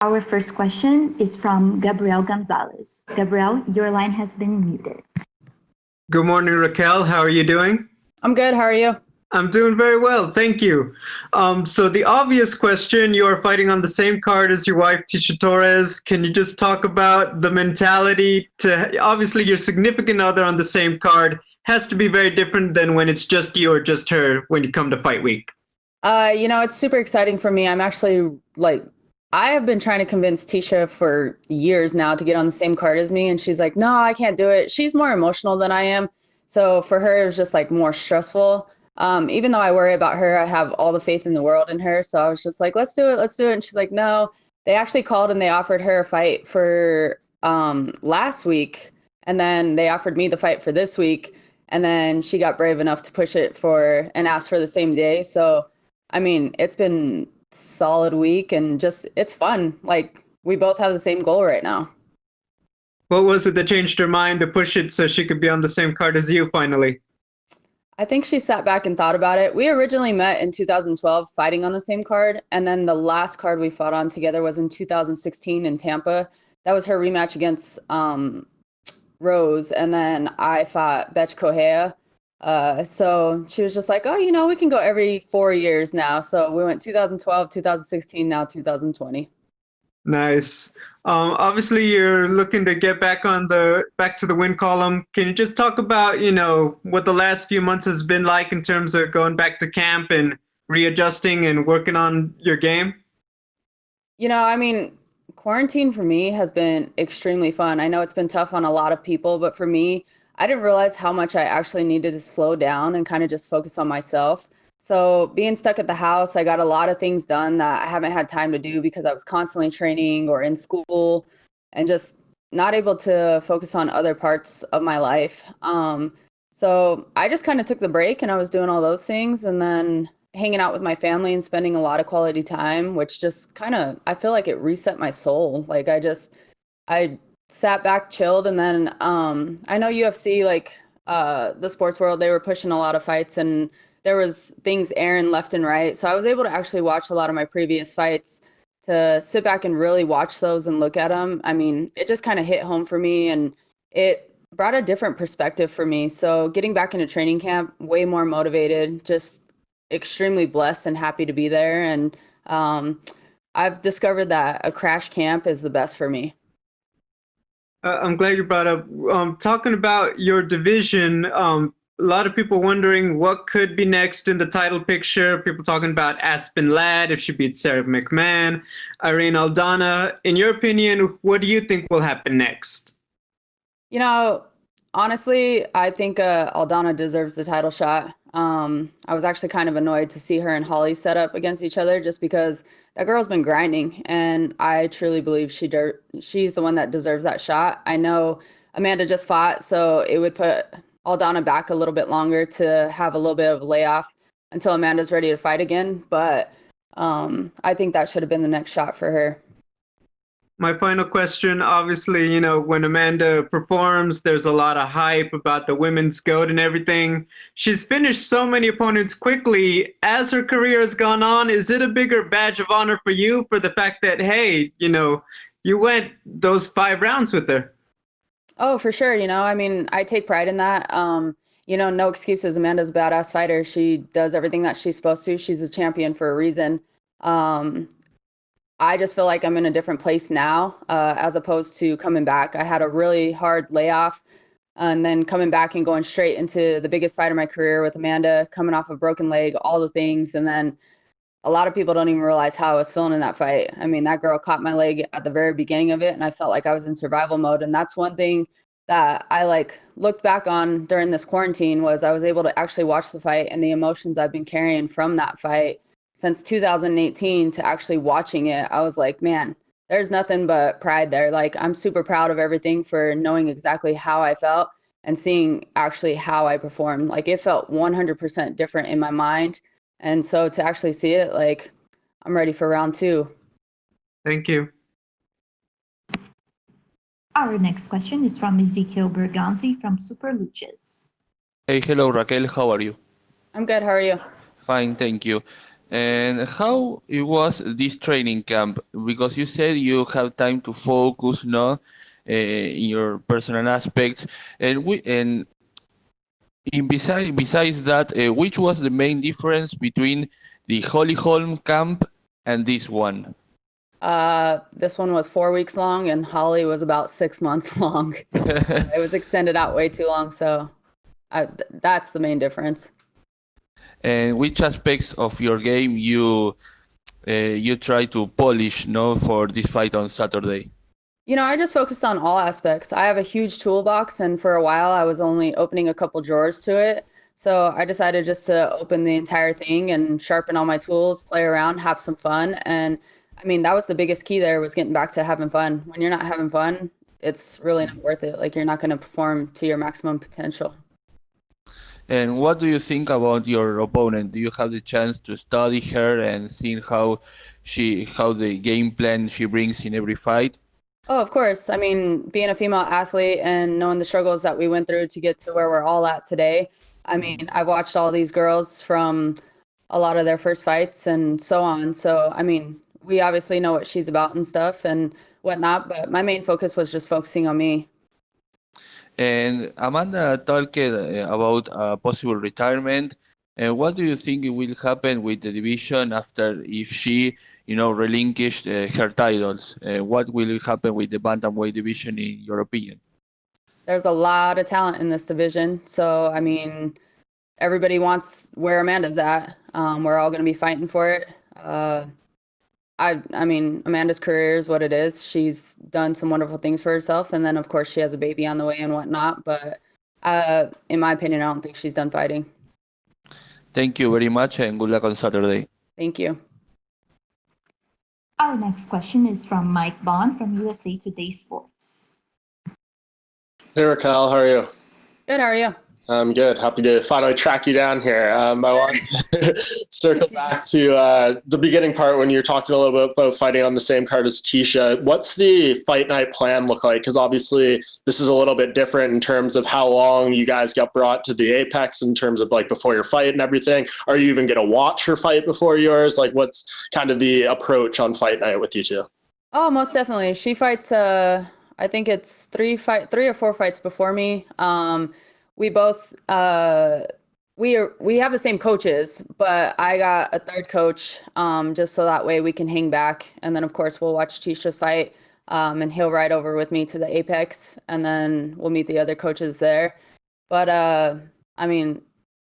Our first question is from Gabriel Gonzalez. Gabriel, your line has been muted. Good morning, Raquel. How are you doing? I'm good. How are you? I'm doing very well, thank you. So the obvious question, you are fighting on the same card as your wife, Tisha Torres. Can you just talk about the mentality to, obviously your significant other on the same card has to be very different than when it's just you or just her when you come to fight week? It's super exciting for me. I'm actually I have been trying to convince Tisha for years now to get on the same card as me. And she's like, no, I can't do it. She's more emotional than I am. So for her, it was just like more stressful. Even though I worry about her, I have all the faith in the world in her. So I was just like, let's do it. And she's like, no. They actually called and they offered her a fight for last week. And then they offered me the fight for this week. And then she got brave enough to push it for and ask for the same day. So, I mean, it's been a solid week and just it's fun. Like we both have the same goal right now. What was it that changed her mind to push it so she could be on the same card as you finally? I think she sat back and thought about it. We originally met in 2012 fighting on the same card. And then the last card we fought on together was in 2016 in Tampa. That was her rematch against Rose. And then I fought Betch Correa. So she was just like, oh, we can go every 4 years now. So we went 2012, 2016, now 2020. Nice. Obviously, you're looking to get back to the win column. Can you just talk about, what the last few months has been like in terms of going back to camp and readjusting and working on your game? Quarantine for me has been extremely fun. I know it's been tough on a lot of people, but for me, I didn't realize how much I actually needed to slow down and kind of just focus on myself. So being stuck at the house, I got a lot of things done that I haven't had time to do because I was constantly training or in school and just not able to focus on other parts of my life. So I just kind of took the break and I was doing all those things and then hanging out with my family and spending a lot of quality time, which just I feel like it reset my soul. Like I sat back, chilled, and then I know UFC, the sports world, they were pushing a lot of fights and there was things airing left and right. So I was able to actually watch a lot of my previous fights, to sit back and really watch those and look at them. I mean, it just kind of hit home for me and it brought a different perspective for me. So getting back into training camp, way more motivated, just extremely blessed and happy to be there. And I've discovered that a crash camp is the best for me. I'm glad you brought up talking about your division. A lot of people wondering what could be next in the title picture. People talking about Aspen Ladd if she beats Sarah McMahon, Irene Aldana. In your opinion, what do you think will happen next? Honestly, I think Aldana deserves the title shot. I was actually kind of annoyed to see her and Holly set up against each other just because that girl's been grinding, and I truly believe she's the one that deserves that shot. I know Amanda just fought, so it would put Aldana back a little bit longer to have a little bit of a layoff until Amanda's ready to fight again. But I think that should have been the next shot for her. My final question, obviously, when Amanda performs, there's a lot of hype about the women's GOAT and everything. She's finished so many opponents quickly. As her career has gone on, is it a bigger badge of honor for you for the fact that, hey, you went those 5 rounds with her? Oh, for sure. I take pride in that. No excuses. Amanda's a badass fighter. She does everything that she's supposed to. She's a champion for a reason. I just feel like I'm in a different place now, as opposed to coming back. I had a really hard layoff and then coming back and going straight into the biggest fight of my career with Amanda, coming off a broken leg, all the things. And then a lot of people don't even realize how I was feeling in that fight. I mean, that girl caught my leg at the very beginning of it, and I felt like I was in survival mode. And that's one thing that I looked back on during this quarantine was I was able to actually watch the fight and the emotions I've been carrying from that fight since 2018 to actually watching it. I was like, man, there's nothing but pride there. Like, I'm super proud of everything for knowing exactly how I felt and seeing actually how I performed. Like, it felt 100% different in my mind. And so to actually see it, I'm ready for round 2. Thank you. Our next question is from Ezekiel Berganzi from Super Luches. Hey, hello Raquel, how are you? I'm good. How are you? Fine, thank you. And how it was this training camp? Because you said you have time to focus, no, in your personal aspects, and besides that, which was the main difference between the Holly Holm camp and this one? This one was 4 weeks long, and Holly was about 6 months long. It was extended out way too long, so that's the main difference. And which aspects of your game you try to polish, no, for this fight on Saturday? I just focused on all aspects. I have a huge toolbox, and for a while I was only opening a couple drawers to it. So I decided just to open the entire thing and sharpen all my tools, play around, have some fun. And I mean, that was the biggest key there, was getting back to having fun. When you're not having fun, it's really not worth it. Like, you're not going to perform to your maximum potential. And what do you think about your opponent? Do you have the chance to study her and see how the game plan she brings in every fight? Oh, of course. I mean, being a female athlete and knowing the struggles that we went through to get to where we're all at today. I mean, I've watched all these girls from a lot of their first fights and so on. So, I mean, we obviously know what she's about and stuff and whatnot, but my main focus was just focusing on me. And Amanda talked about a possible retirement. And what do you think will happen with the division after, if she, relinquished her titles? What will happen with the bantamweight division, in your opinion? There's a lot of talent in this division. So, I mean, everybody wants where Amanda's at. We're all going to be fighting for it. I mean, Amanda's career is what it is. She's done some wonderful things for herself. And then, of course, she has a baby on the way and whatnot. But in my opinion, I don't think she's done fighting. Thank you very much, and good luck on Saturday. Thank you. Our next question is from Mike Bond from USA Today Sports. Hey Raquel, how are you? Good, how are you? I'm good. Happy to finally track you down here. I want to circle back to the beginning part when you're talking a little bit about fighting on the same card as Tisha. What's the fight night plan look like? Because obviously this is a little bit different in terms of how long you guys got brought to the Apex in terms of like before your fight and everything. Are you even going to watch her fight before yours? Like, what's kind of the approach on fight night with you two? Oh, most definitely. She fights, I think it's 3 or 4 fights before me. We both we have the same coaches, but I got a third coach just so that way we can hang back. And then of course we'll watch Tisha's fight, and he'll ride over with me to the Apex, and then we'll meet the other coaches there. But I mean,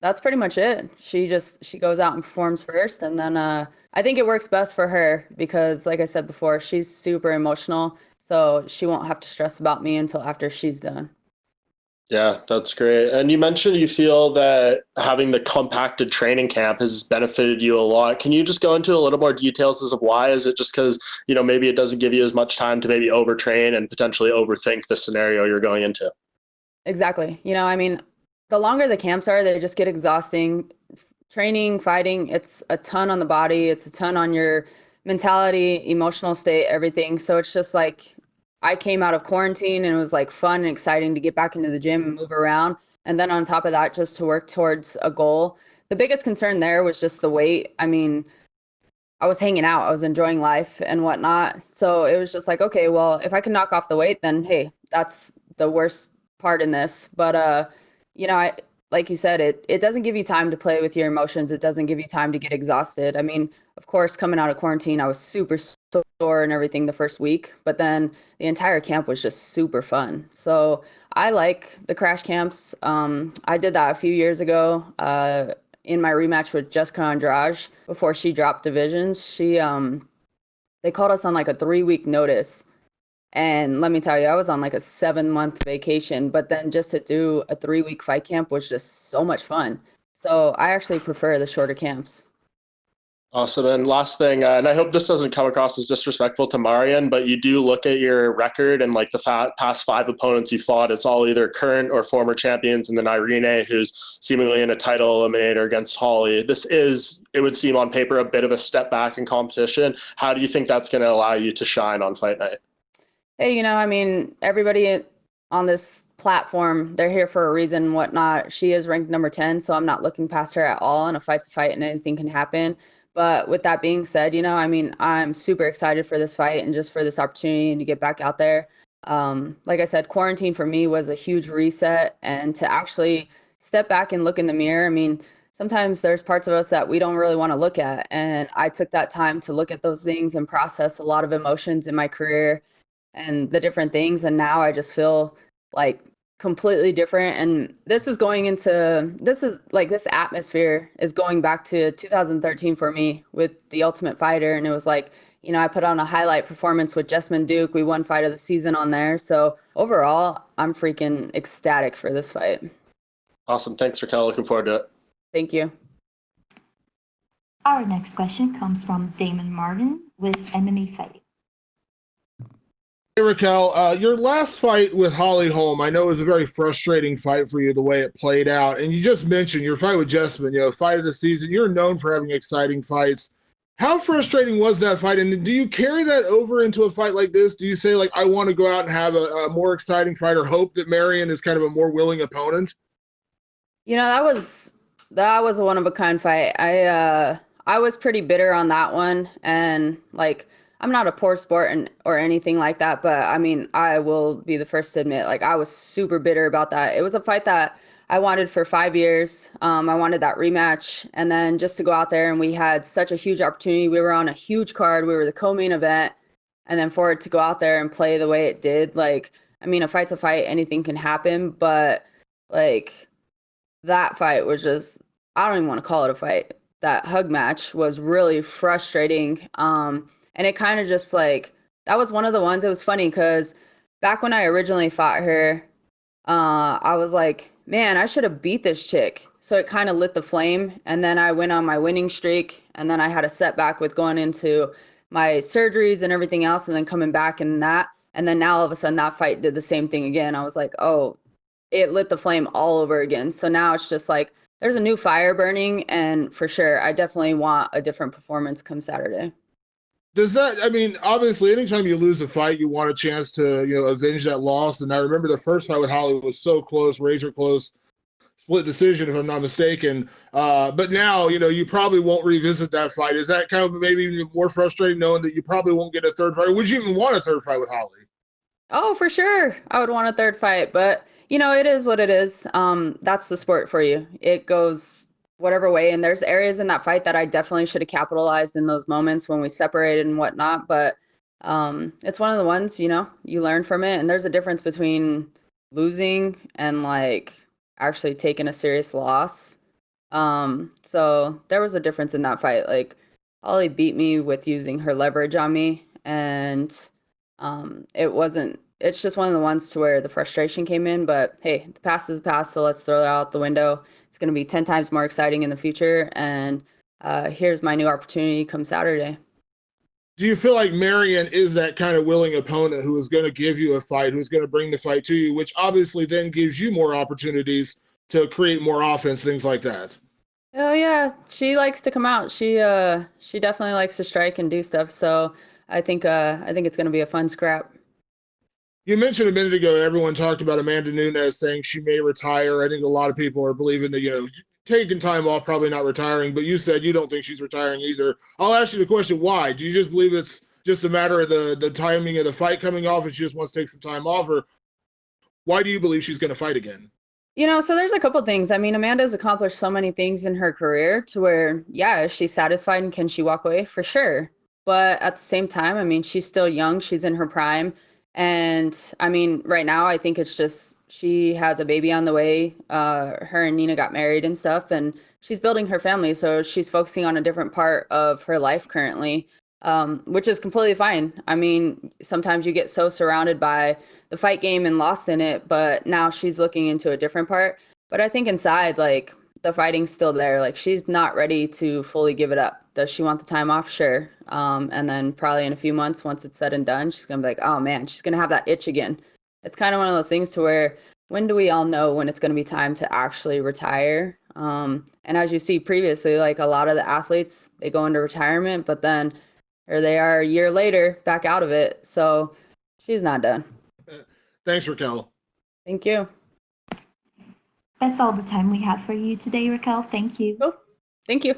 that's pretty much it. She goes out and performs first, and then I think it works best for her because, like I said before, she's super emotional, so she won't have to stress about me until after she's done. Yeah, that's great. And you mentioned you feel that having the compacted training camp has benefited you a lot. Can you just go into a little more details as of why? Is it just because, maybe it doesn't give you as much time to maybe overtrain and potentially overthink the scenario you're going into? Exactly. I mean, the longer the camps are, they just get exhausting. Training, fighting, it's a ton on the body. It's a ton on your mentality, emotional state, everything. So it's just like, I came out of quarantine and it was like fun and exciting to get back into the gym and move around. And then on top of that, just to work towards a goal. The biggest concern there was just the weight. I mean, I was hanging out, I was enjoying life and whatnot. So it was just like, okay, well, if I can knock off the weight, then hey, that's the worst part in this. But, like you said, it doesn't give you time to play with your emotions. It doesn't give you time to get exhausted. I mean, of course, coming out of quarantine, I was super sore and everything the first week, but then the entire camp was just super fun. So I like the crash camps. I did that a few years ago in my rematch with Jessica Andrade before she dropped divisions. They called us on like a 3-week notice. And let me tell you, I was on like a 7-month vacation, but then just to do a 3-week fight camp was just so much fun. So I actually prefer the shorter camps. Awesome. And last thing, and I hope this doesn't come across as disrespectful to Marion, but you do look at your record and like the past 5 opponents you fought, it's all either current or former champions, and then Irene, who's seemingly in a title eliminator against Holly. This is, it would seem on paper, a bit of a step back in competition. How do you think that's going to allow you to shine on fight night? Hey, I mean, everybody on this platform, they're here for a reason and whatnot. She is ranked number 10, so I'm not looking past her at all. And a fight's a fight and anything can happen. But with that being said, I mean, I'm super excited for this fight and just for this opportunity to get back out there. Like I said, quarantine for me was a huge reset, and to actually step back and look in the mirror. I mean, sometimes there's parts of us that we don't really want to look at. And I took that time to look at those things and process a lot of emotions in my career and the different things. And now I just feel like completely different. And this atmosphere is going back to 2013 for me with The Ultimate Fighter. And it was like, I put on a highlight performance with Jessamyn Duke. We won fight of the season on there. So overall, I'm freaking ecstatic for this fight. Awesome. Thanks, Raquel. Looking forward to it. Thank you. Our next question comes from Damon Martin with MMA Fighting. Hey, Raquel, your last fight with Holly Holm, I know it was a very frustrating fight for you the way it played out. And you just mentioned your fight with Jessamyn, fight of the season. You're known for having exciting fights. How frustrating was that fight? And do you carry that over into a fight like this? Do you say, like, I want to go out and have a more exciting fight, or hope that Marion is kind of a more willing opponent? That was a one-of-a-kind fight. I was pretty bitter on that one. And, like, I'm not a poor sport or anything like that, but I mean, I will be the first to admit, like, I was super bitter about that. It was a fight that I wanted for 5 years. I wanted that rematch, and then just to go out there, and we had such a huge opportunity. We were on a huge card. We were the co-main event, and then for it to go out there and play the way it did, like, I mean, a fight's a fight. Anything can happen, but like, that fight was just, I don't even want to call it a fight. That hug match was really frustrating. And it kind of just like, that was one of the ones. It was funny because back when I originally fought her, I was like, man, I should have beat this chick. So it kind of lit the flame. And then I went on my winning streak. And then I had a setback with going into my surgeries and everything else, and then coming back in that. And then now all of a sudden that fight did the same thing again. I was like, oh, it lit the flame all over again. So now it's just like, there's a new fire burning. And for sure, I definitely want a different performance come Saturday. Does that, I mean, obviously, anytime you lose a fight, you want a chance to, avenge that loss. And I remember the first fight with Holly was so close, razor close, split decision, if I'm not mistaken. But now, you probably won't revisit that fight. Is that kind of maybe even more frustrating knowing that you probably won't get a third fight? Or would you even want a third fight with Holly? Oh, for sure. I would want a third fight, but it is what it is. That's the sport for you. It goes whatever way. And there's areas in that fight that I definitely should have capitalized in those moments when we separated and whatnot. But it's one of the ones, you learn from it. And there's a difference between losing and like actually taking a serious loss. So there was a difference in that fight. Like, Holly beat me with using her leverage on me. And it's just one of the ones to where the frustration came in. But hey, the past is the past, so let's throw it out the window. It's going to be 10 times more exciting in the future. And here's my new opportunity come Saturday. Do you feel like Marion is that kind of willing opponent who is going to give you a fight, who's going to bring the fight to you, which obviously then gives you more opportunities to create more offense, things like that? Oh yeah, she likes to come out. She definitely likes to strike and do stuff. So I think it's going to be a fun scrap. You mentioned a minute ago, everyone talked about Amanda Nunes saying she may retire. I think a lot of people are believing that, taking time off, probably not retiring, but you said you don't think she's retiring either. I'll ask you the question, why? Do you just believe it's just a matter of the timing of the fight coming off and she just wants to take some time off, or why do you believe she's going to fight again? So there's a couple things. I mean, Amanda's accomplished so many things in her career to where, yeah, is she satisfied and can she walk away? For sure. But at the same time, I mean, she's still young. She's in her prime. And I mean, right now, I think it's just she has a baby on the way. Her and Nina got married and stuff, and she's building her family. So she's focusing on a different part of her life currently, which is completely fine. I mean, sometimes you get so surrounded by the fight game and lost in it, but now she's looking into a different part. But I think inside, like, the fighting's still there. Like, she's not ready to fully give it up. Does she want the time off? Sure. And then probably in a few months, once it's said and done, she's going to be like, oh man, she's going to have that itch again. It's kind of one of those things to where, when do we all know when it's going to be time to actually retire? And as you see previously, like, a lot of the athletes, they go into retirement, but then here they are a year later back out of it. So she's not done. Thanks, Raquel. Thank you. That's all the time we have for you today, Raquel. Thank you. Cool. Thank you.